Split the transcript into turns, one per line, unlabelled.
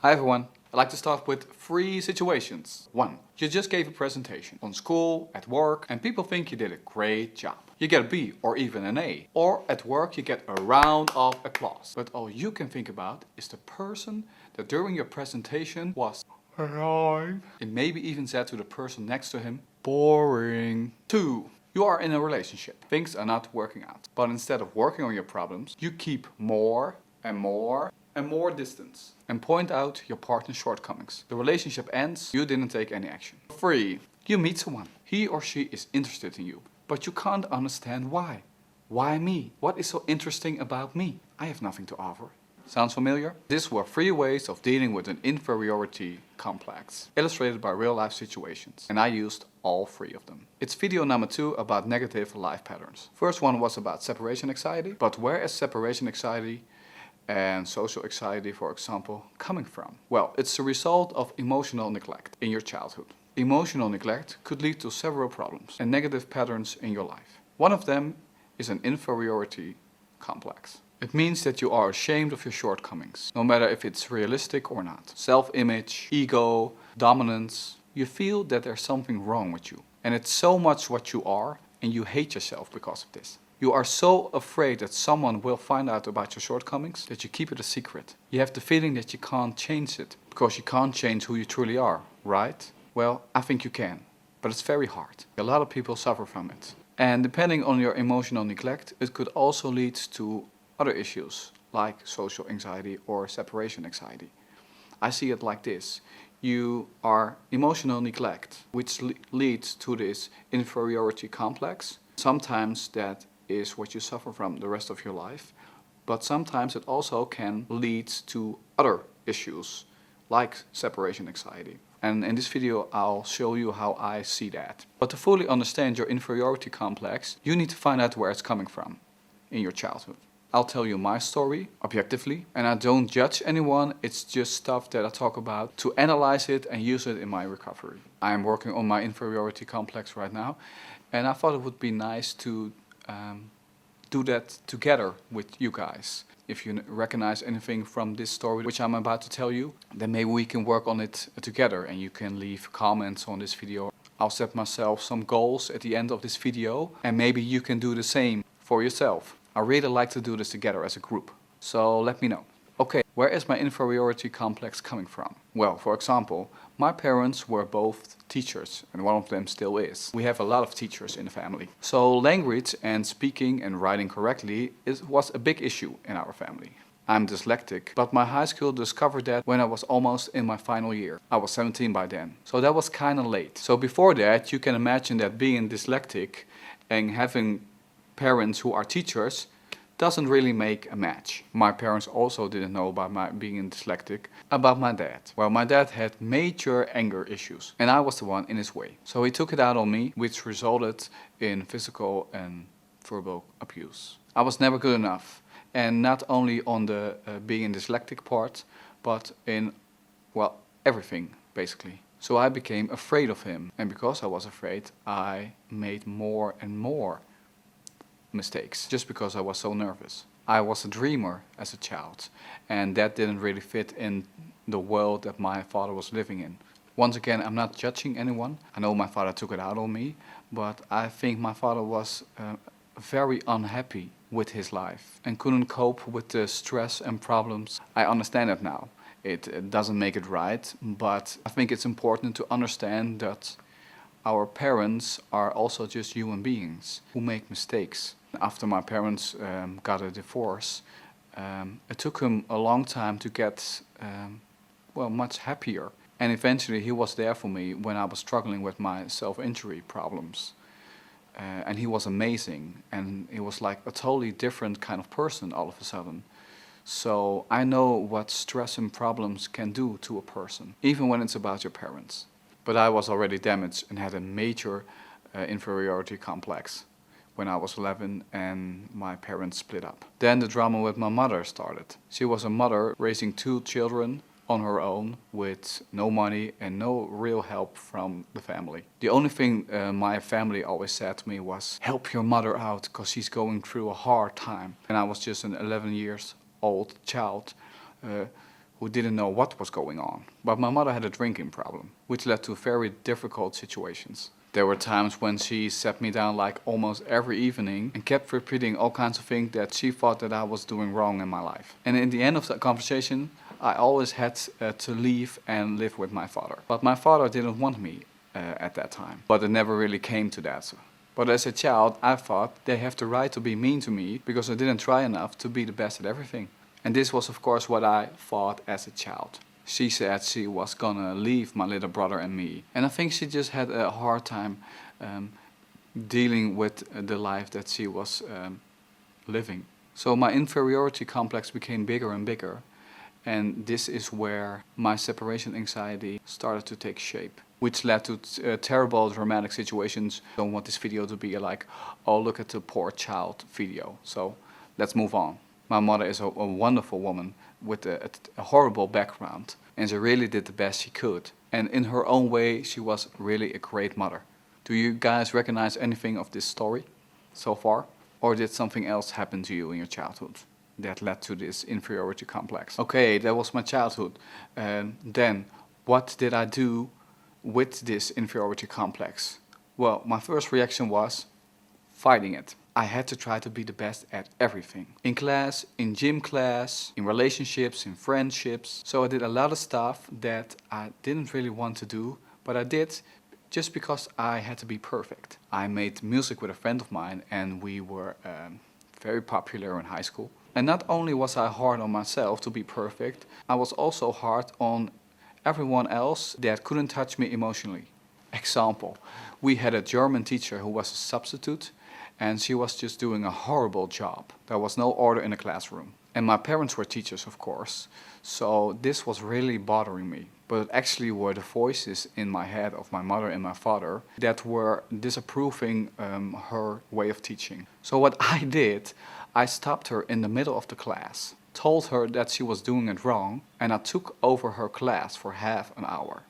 Hi everyone. I'd like to start with 3 situations. 1. You just gave a presentation on school, at work, and people think you did a great job. You get a B or even an A. Or at work you get a round of applause. But all you can think about is the person that during your presentation was annoying. And maybe even said to the person next to him, boring. 2. You are in a relationship. Things are not working out. But instead of working on your problems, you keep more and more and more distance and point out your partner's shortcomings. The relationship ends, you didn't take any action. 3. You meet someone. He or she is interested in you, but you can't understand why. Why me? What is so interesting about me? I have nothing to offer. Sounds familiar? These were 3 ways of dealing with an inferiority complex, illustrated by real life situations, and I used all 3 of them. It's video number 2 about negative life patterns. First one was about separation anxiety, but where is separation anxiety and social anxiety, for example, coming from? Well, it's the result of emotional neglect in your childhood. Emotional neglect could lead to several problems and negative patterns in your life. One of them is an inferiority complex. It means that you are ashamed of your shortcomings, no matter if it's realistic or not. Self-image, ego, dominance. You feel that there's something wrong with you. And it's so much what you are, and you hate yourself because of this. You are so afraid that someone will find out about your shortcomings that you keep it a secret. You have the feeling that you can't change it, because you can't change who you truly are, right? Well, I think you can, but it's very hard. A lot of people suffer from it. And depending on your emotional neglect, it could also lead to other issues, like social anxiety or separation anxiety. I see it like this. You are emotional neglect, which leads to this inferiority complex. Sometimes that is what you suffer from the rest of your life, but sometimes it also can lead to other issues like separation anxiety. And in this video I'll show you how I see that. But to fully understand your inferiority complex, you need to find out where it's coming from in your childhood. I'll tell you my story objectively, and I don't judge anyone. It's just stuff that I talk about to analyze it and use it in my recovery. I am working on my inferiority complex right now, and I thought it would be nice to do that together with you guys. If you recognize anything from this story which I'm about to tell you, then maybe we can work on it together and you can leave comments on this video. I'll set myself some goals at the end of this video and maybe you can do the same for yourself. I really like to do this together as a group, so let me know. Okay, where is my inferiority complex coming from? Well, for example, my parents were both teachers and one of them still is. We have a lot of teachers in the family. So language and speaking and writing correctly was a big issue in our family. I'm dyslexic, but my high school discovered that when I was almost in my final year. I was 17 by then, so that was kind of late. So before that, you can imagine that being dyslexic and having parents who are teachers doesn't really make a match. My parents also didn't know about my being dyslexic, about my dad. Well, my dad had major anger issues and I was the one in his way. So he took it out on me, which resulted in physical and verbal abuse. I was never good enough, and not only on the being dyslexic part, but in, well, everything basically. So I became afraid of him, and because I was afraid, I made more and more mistakes just because I was so nervous. I was a dreamer as a child, and that didn't really fit in the world that my father was living in. Once again, I'm not judging anyone. I know my father took it out on me, but I think my father was very unhappy with his life and couldn't cope with the stress and problems. I understand it now. It doesn't make it right, but I think it's important to understand that our parents are also just human beings who make mistakes. After my parents got a divorce, it took him a long time to get well, much happier. And eventually he was there for me when I was struggling with my self-injury problems. And he was amazing, and he was like a totally different kind of person all of a sudden. So I know what stress and problems can do to a person, even when it's about your parents. But I was already damaged and had a major inferiority complex when I was 11 and my parents split up. Then the drama with my mother started. She was a mother raising 2 children on her own with no money and no real help from the family. The only thing my family always said to me was, help your mother out because she's going through a hard time. And I was just an 11 years old child who didn't know what was going on. But my mother had a drinking problem, which led to very difficult situations. There were times when she sat me down like almost every evening and kept repeating all kinds of things that she thought that I was doing wrong in my life. And in the end of that conversation, I always had to leave and live with my father. But my father didn't want me at that time. But it never really came to that. But as a child, I thought they have the right to be mean to me because I didn't try enough to be the best at everything. And this was of course what I thought as a child. She said she was gonna leave my little brother and me. And I think she just had a hard time dealing with the life that she was living. So my inferiority complex became bigger and bigger. And this is where my separation anxiety started to take shape, which led to terrible dramatic situations. I don't want this video to be like, oh, look at the poor child video. So let's move on. My mother is a wonderful woman with a horrible background, and she really did the best she could. And in her own way, she was really a great mother. Do you guys recognize anything of this story so far? Or did something else happen to you in your childhood that led to this inferiority complex? Okay, that was my childhood. Then, what did I do with this inferiority complex? Well, my first reaction was fighting it. I had to try to be the best at everything. In class, in gym class, in relationships, in friendships. So I did a lot of stuff that I didn't really want to do, but I did just because I had to be perfect. I made music with a friend of mine and we were very popular in high school. And not only was I hard on myself to be perfect, I was also hard on everyone else that couldn't touch me emotionally. Example, we had a German teacher who was a substitute and she was just doing a horrible job. There was no order in the classroom. And my parents were teachers, of course, so this was really bothering me. But it actually were the voices in my head of my mother and my father that were disapproving her way of teaching. So what I did, I stopped her in the middle of the class, told her that she was doing it wrong, and I took over her class for half an hour.